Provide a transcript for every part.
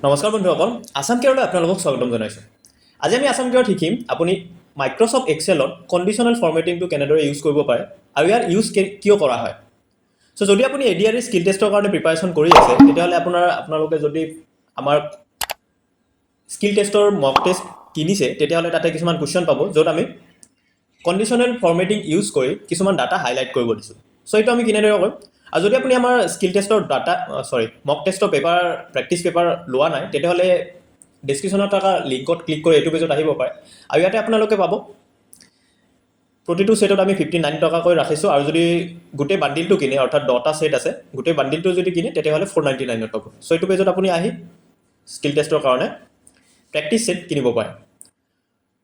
নমস্কাৰ বন্ধুসকল আসাম কেয়াৰলৈ আপোনালোকক স্বাগতম জনাইছোঁ আজি আমি আসাম কেয়াৰত শিকিম আপুনি মাইক্ৰছফ্ট এক্সেলত কণ্ডিশ্যনেল ফৰ্মেটিংটো কেনেদৰে ইউজ কৰিব পাৰে আৰু ইয়াৰ ইউজ কিয় কৰা হয় সো যদি আপুনি এডিআৰই স্কিল টেষ্টৰ কাৰণে প্ৰিপাৰেচন কৰি আছে তেতিয়াহ'লে আপোনালোকে যদি আমাৰ স্কিল টেষ্টৰ মক টেষ্ট কিনিছে তেতিয়াহ'লে তাতে কিছুমান কুৱেশ্যন পাব য'ত আমি কণ্ডিশ্যনেল ফৰ্মেটিং ইউজ কৰি কিছুমান ডাটা হাইলাইট কৰিব দিছোঁ সো এইটো আমি কেনেদৰে কৰিম আৰু যদি আপুনি আমাৰ স্কিল টেষ্টৰ মক টেষ্টৰ পেপাৰ প্ৰেক্টিছ পেপাৰ লোৱা নাই তেতিয়াহ'লে ডেছক্ৰিপশ্যনত থকা লিংকত ক্লিক কৰি এইটো পেজত আহিব পাৰে আৰু ইয়াতে আপোনালোকে পাব প্ৰতিটো ছেটত আমি 59 টকাকৈ ৰাখিছোঁ আৰু যদি গোটেই বান্ডিলটো কিনে অৰ্থাৎ 10টা ছেট আছে গোটেই বান্ডিলটো যদি কিনে তেতিয়াহ'লে 499 ত পাব সো এইটো পেজত আপুনি আহি স্কিল টেষ্টৰ কাৰণে প্ৰেক্টিছ ছেট কিনিব পাৰে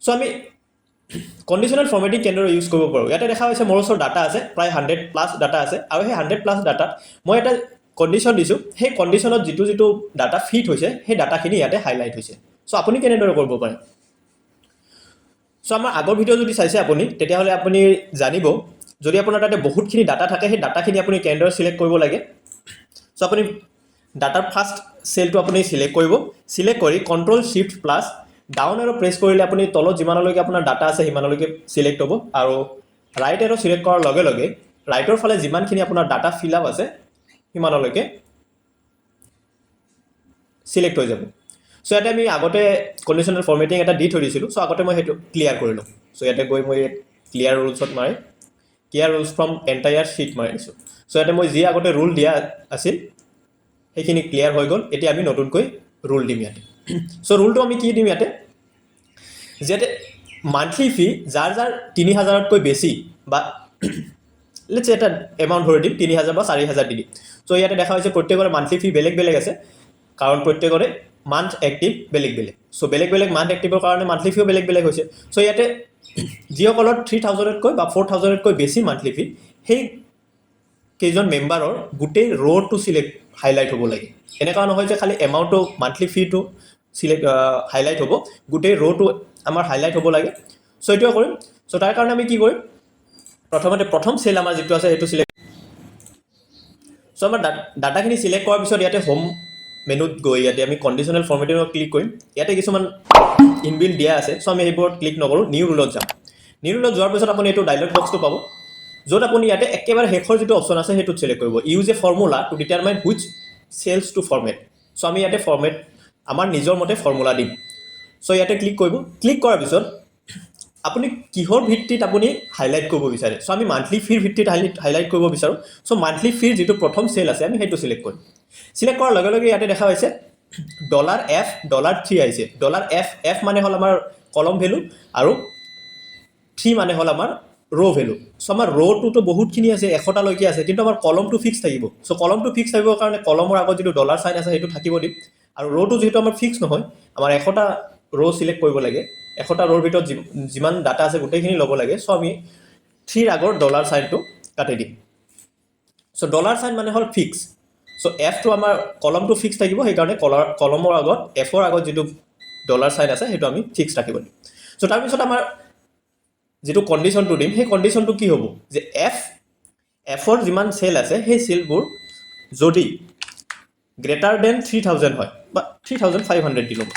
সো আমি কণ্ডিশ্যনেল ফৰ্মেটিং কেনেদৰে ইউজ কৰিব পাৰোঁ ইয়াতে দেখা হৈছে মোৰ ওচৰত ডাটা আছে প্ৰায় 100+ ডাটা আছে আৰু সেই 100+ ডাটাত মই এটা কণ্ডিশ্যন দিছোঁ সেই কণ্ডিশ্যনত যিটো ডাটা ফিট হৈছে সেই ডাটাখিনি ইয়াতে হাইলাইট হৈছে সো আপুনি কেনেদৰে কৰিব পাৰে সো আমাৰ আগৰ ভিডিঅ' যদি চাইছে আপুনি তেতিয়াহ'লে আপুনি জানিব যদি আপোনাৰ তাতে বহুতখিনি ডাটা থাকে সেই ডাটাখিনি আপুনি কেনেদৰে চিলেক্ট কৰিব লাগে সো আপুনি ডাটাৰ ফাৰ্ষ্ট চেলটো আপুনি চিলেক্ট কৰিব চিলেক্ট কৰি Ctrl+Shift+ ডাউন এৰো প্ৰেছ কৰিলে আপুনি তলত যিমানলৈকে আপোনাৰ ডাটা আছে সিমানলৈকে চিলেক্ট হ'ব আৰু ৰাইট এৰো চিলেক্ট কৰাৰ লগে লগে ৰাইটৰ ফালে যিমানখিনি আপোনাৰ ডাটা ফিল আপ আছে সিমানলৈকে চিলেক্ট হৈ যাব সো ইয়াতে আমি আগতে কণ্ডিশ্যনেল ফৰ্মেটিং এটা দি থৈ দিছিলোঁ সো আগতে মই সেইটো ক্লিয়াৰ কৰি লওঁ সো ইয়াতে গৈ মই ক্লিয়াৰ ৰুলছত মাৰি clear rules from entire sheet মাৰি দিছোঁ সো ইয়াতে মই যি আগতে ৰুল দিয়া আছিল সেইখিনি ক্লিয়াৰ হৈ গ'ল এতিয়া আমি নতুনকৈ ৰুল দিম ইয়াতে সো ৰুলটো আমি কি দিম ইয়াতে যেতে মান্থলি ফি যাৰ 3000তকৈ বেছি বা লেটছ এটা এমাউণ্ট ধৰি দিম 3000 বা 4000 দি দিম সো ইয়াতে দেখা হৈছে প্ৰত্যেকৰে মান্থলি ফি বেলেগ বেলেগ আছে কাৰণ প্ৰত্যেকৰে মান্থ এক্টিভ বেলেগ বেলেগ সো বেলেগ বেলেগ মান্থ এক্টিভৰ কাৰণে মান্থলি ফিও বেলেগ বেলেগ হৈছে সো ইয়াতে যিসকলৰ 3000তকৈ বা 4000তকৈ বেছি মান্থলি ফি সেই কেইজন মেম্বাৰৰ গোটেই ৰ'টো চিলেক্ট হাইলাইট হ'ব লাগে এনেকুৱা নহয় যে খালি এমাউণ্টটো মান্থলি ফিটো চিলেক্ট হাইলাইট হ'ব গোটেই ৰ'টো আমাৰ হাইলাইট হ'ব লাগে সো এইটোৱে কৰিম সো তাৰ কাৰণে আমি কি কৰিম প্ৰথম চেল আমাৰ যিটো আছে সেইটো চিলেক্ট সো আমাৰ ডাটাখিনি চিলেক্ট কৰাৰ পিছত ইয়াতে হোম মেনুত গৈ ইয়াতে আমি কণ্ডিশ্যনেল ফৰ্মেটিঙত ক্লিক কৰিম ইয়াতে কিছুমান ইনবিল্ট দিয়া আছে সো আমি সেইবোৰত ক্লিক নকৰোঁ নিউ ৰুলত যাম নিউ ৰুলত যোৱাৰ পিছত আপুনি এইটো ডায়লগ বক্সটো পাব য'ত আপুনি ইয়াতে একেবাৰে শেষৰ যিটো অপশ্যন আছে সেইটোত চিলেক্ট কৰিব use a formula to determine which cells to format so আমি ইয়াতে ফৰ্মেট আমাৰ নিজৰ মতে ফৰ্মুলা দিম সো ইয়াতে ক্লিক কৰিব ক্লিক কৰাৰ পিছত আপুনি কিহৰ ভিত্তিত আপুনি হাইলাইট কৰিব বিচাৰে সো আমি মান্থলি ফিৰ ভিত্তিত হাইলাইট কৰিব বিচাৰোঁ সো মান্থলি ফিৰ যিটো প্ৰথম চেল আছে আমি সেইটো চিলেক্ট কৰিম চিলেক্ট কৰাৰ লগে লগে ইয়াতে দেখা হৈছে $F $3 আহিছে $F মানে হ'ল আমাৰ কলম ভেলু আৰু 3 মানে হ'ল আমাৰ ৰ' ভেলু সো আমাৰ ৰ'টোতো বহুতখিনি আছে 100টালৈকে আছে কিন্তু আমাৰ কলমটো ফিক্স থাকিব সো কলমটো ফিক্স থাকিবৰ কাৰণে কলমৰ আগত যিটো $চাইন আছে সেইটো থাকিব দিম আৰু ৰ'টো যিহেতু আমাৰ ফিক্স নহয় আমাৰ 100টা ৰ' চিলেক্ট কৰিব লাগে 100টা ৰ'ৰ ভিতৰত যিমান ডাটা আছে গোটেইখিনি ল'ব লাগে সো আমি 3ৰ আগৰ $চাইনটো কাটি দিম সো $চাইন মানে হ'ল ফিক্স সো এফটো আমাৰ কলমটো ফিক্স থাকিব সেইকাৰণে কলমৰ আগত এফৰ আগত যিটো $চাইন আছে সেইটো আমি ফিক্স ৰাখিব দিম সো তাৰপিছত আমাৰ যিটো কণ্ডিশ্যনটো দিম সেই কণ্ডিশ্যনটো কি হ'ব যে এফৰ যিমান চেল আছে সেই চেলবোৰ যদি গ্ৰেটাৰ দেন 3000 হয় বা 3500 দিলোঁ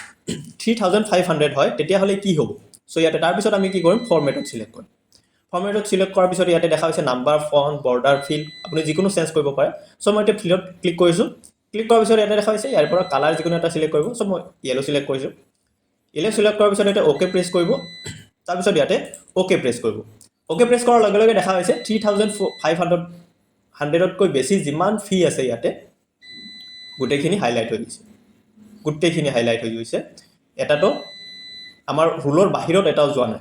3500 হয় তেতিয়াহ'লে কি হ'ব সো ইয়াতে তাৰপিছত আমি কি কৰিম ফৰ্মেটত চিলেক্ট কৰিম ফৰ্মেটত চিলেক্ট কৰাৰ পিছত ইয়াতে দেখা হৈছে নাম্বাৰ ফন্ট বৰ্ডাৰ ফিল আপুনি যিকোনো চেঞ্জ কৰিব পাৰে সো মই এতিয়া ফিলত ক্লিক কৰিছোঁ ক্লিক কৰাৰ পিছত ইয়াতে দেখা হৈছে ইয়াৰ পৰা কালাৰ যিকোনো এটা চিলেক্ট কৰিব সো মই য়েলো চিলেক্ট কৰিছোঁ য়েলো চিলেক্ট কৰাৰ পিছত ইয়াতে অ'কে প্ৰেছ কৰিব তাৰপিছত ইয়াতে অ'কে প্ৰেছ কৰিব অ'কে প্ৰেছ কৰাৰ লগে লগে দেখা হৈছে 3500তকৈ বেছি যিমান ফি আছে ইয়াতে গোটেইখিনি হাইলাইট হৈ গৈছে এটাতো আমাৰ ৰুলৰ বাহিৰত এটাও যোৱা নাই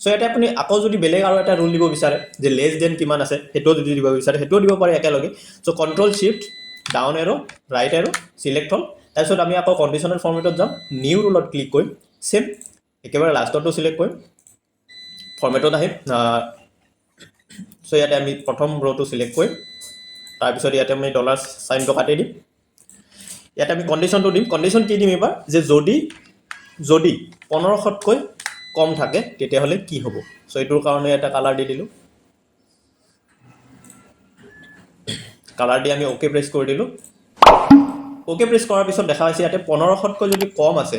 সো ইয়াতে আপুনি আকৌ যদি বেলেগ আৰু এটা ৰুল দিব বিচাৰে যে লেছ দেন কিমান আছে সেইটোও যদি দিব বিচাৰে সেইটোও দিব পাৰে একেলগে সো Ctrl+Shift ডাউন এৰো ৰাইট এৰো চিলেক্ট হ'ল তাৰপিছত আমি আকৌ কণ্ডিশ্যনেল ফৰ্মেটত যাম নিউ ৰুলত ক্লিক কৰিম চেম একেবাৰে লাষ্টটো চিলেক্ট কৰিম ফৰ্মেটত আহিম সো ইয়াতে আমি প্ৰথম ৰ'টো চিলেক্ট কৰিম তাৰপিছত ইয়াতে আমি $চাইনটো কাটি দিম ইয়াতে আমি কণ্ডিশ্যনটো দিম কণ্ডিশ্যন কি দিম এবাৰ যে যদি 1500তকৈ কম থাকে তেতিয়াহ'লে কি হ'ব সো এইটোৰ কাৰণে এটা কালাৰ দি দিলোঁ কালাৰ দি আমি অ'কে প্ৰেছ কৰি দিলোঁ অ'কে প্ৰেছ কৰাৰ পিছত দেখা হৈছে ইয়াতে 1500তকৈ যদি কম আছে,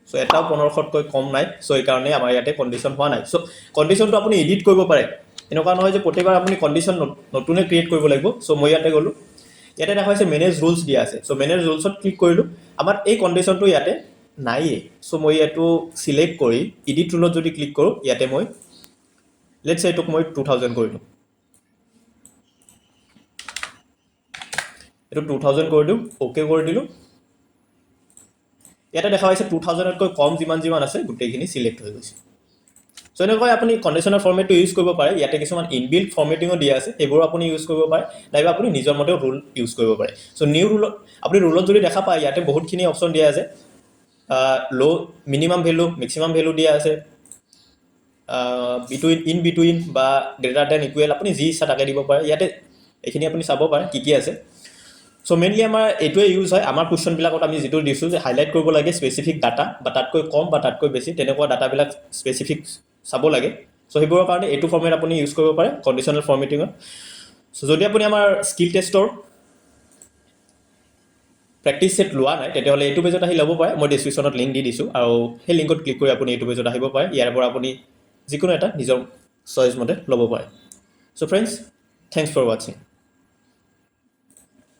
চ' এটাও 1500তকৈ কম নাই, চ' এইকাৰণে আমাৰ ইয়াতে কণ্ডিশ্যন হোৱা নাই। চ' কণ্ডিশ্যনটো আপুনি এডিট কৰিব পাৰে, এনেকুৱা নহয় যে প্ৰতিবাৰ আপুনি কণ্ডিশ্যন নতুনে ক্ৰিয়েট কৰিব লাগিব। চ' মই ইয়াতে গ'লোঁ, ইয়াতে দেখা হৈছে মেনেজ ৰুলছ দিয়া আছে। চ' মেনেজ ৰুলছত ক্লিক কৰিলোঁ, আমাৰ এই কণ্ডিশ্যনটো ইয়াতে নাইয়ে। চ' মই এইটো চিলেক্ট কৰি এডিট ৰুলত যদি ক্লিক কৰোঁ, ইয়াতে মই লেটছ এইটোক মই 2000 কৰিলোঁ, এইটো 2000 কৰি দিওঁ, অ'কে কৰি দিলোঁ। ইয়াতে দেখা হৈছে 2000তকৈ কম যিমান আছে গোটেইখিনি চিলেক্ট হৈ গৈছে। চ' এনেকৈ আপুনি কণ্ডিশ্যনেল ফৰ্মেটটো ইউজ কৰিব পাৰে। ইয়াতে কিছুমান ইনবিল্ট ফৰ্মেটিঙো দিয়া আছে, সেইবোৰো আপুনি ইউজ কৰিব পাৰে, নাইবা আপুনি নিজৰ মতেও ৰুল ইউজ কৰিব পাৰে। চ' নিউ ৰুলত আপুনি ৰুলত যদি দেখা পায়, ইয়াতে বহুতখিনি অপশ্যন দিয়া আছে। মিনিমাম ভেলু, মেক্সিমাম ভেলু দিয়া আছে, ইন বিটুইন বা গ্ৰেটাৰ দেন ইকুৱেল, আপুনি যি ইচ্ছা তাকে দিব পাৰে। ইয়াতে এইখিনি আপুনি চাব পাৰে কি আছে। চ' মেইনলি আমাৰ এইটোৱে ইউজ হয়, আমাৰ কুৱেশ্যনবিলাকত আমি যিটো দিছোঁ যে হাইলাইট কৰিব লাগে স্পেচিফিক ডাটা, বা তাতকৈ কম বা তাতকৈ বেছি তেনেকুৱা ডাটাবিলাক স্পেচিফিক চাব লাগে। চ' সেইবোৰৰ কাৰণে এইটো ফৰ্মেট আপুনি ইউজ কৰিব পাৰে কণ্ডিশ্যনেল ফৰ্মেটিঙত। চ' যদি আপুনি আমাৰ স্কিল টেষ্টৰ প্ৰেক্টিছ ছেট লোৱা নাই, তেতিয়াহ'লে এইটো পেজত আহি ল'ব পাৰে। মই ডিছক্ৰিপশ্যনত লিংক দি দিছোঁ, আৰু সেই লিংকত ক্লিক কৰি আপুনি এইটো পেজত আহিব পাৰে। ইয়াৰ পৰা আপুনি যিকোনো এটা নিজৰ চইচ মতে ল'ব পাৰে। চ' ফ্ৰেণ্ডছ, থেংকছ ফৰ ৱাচিং।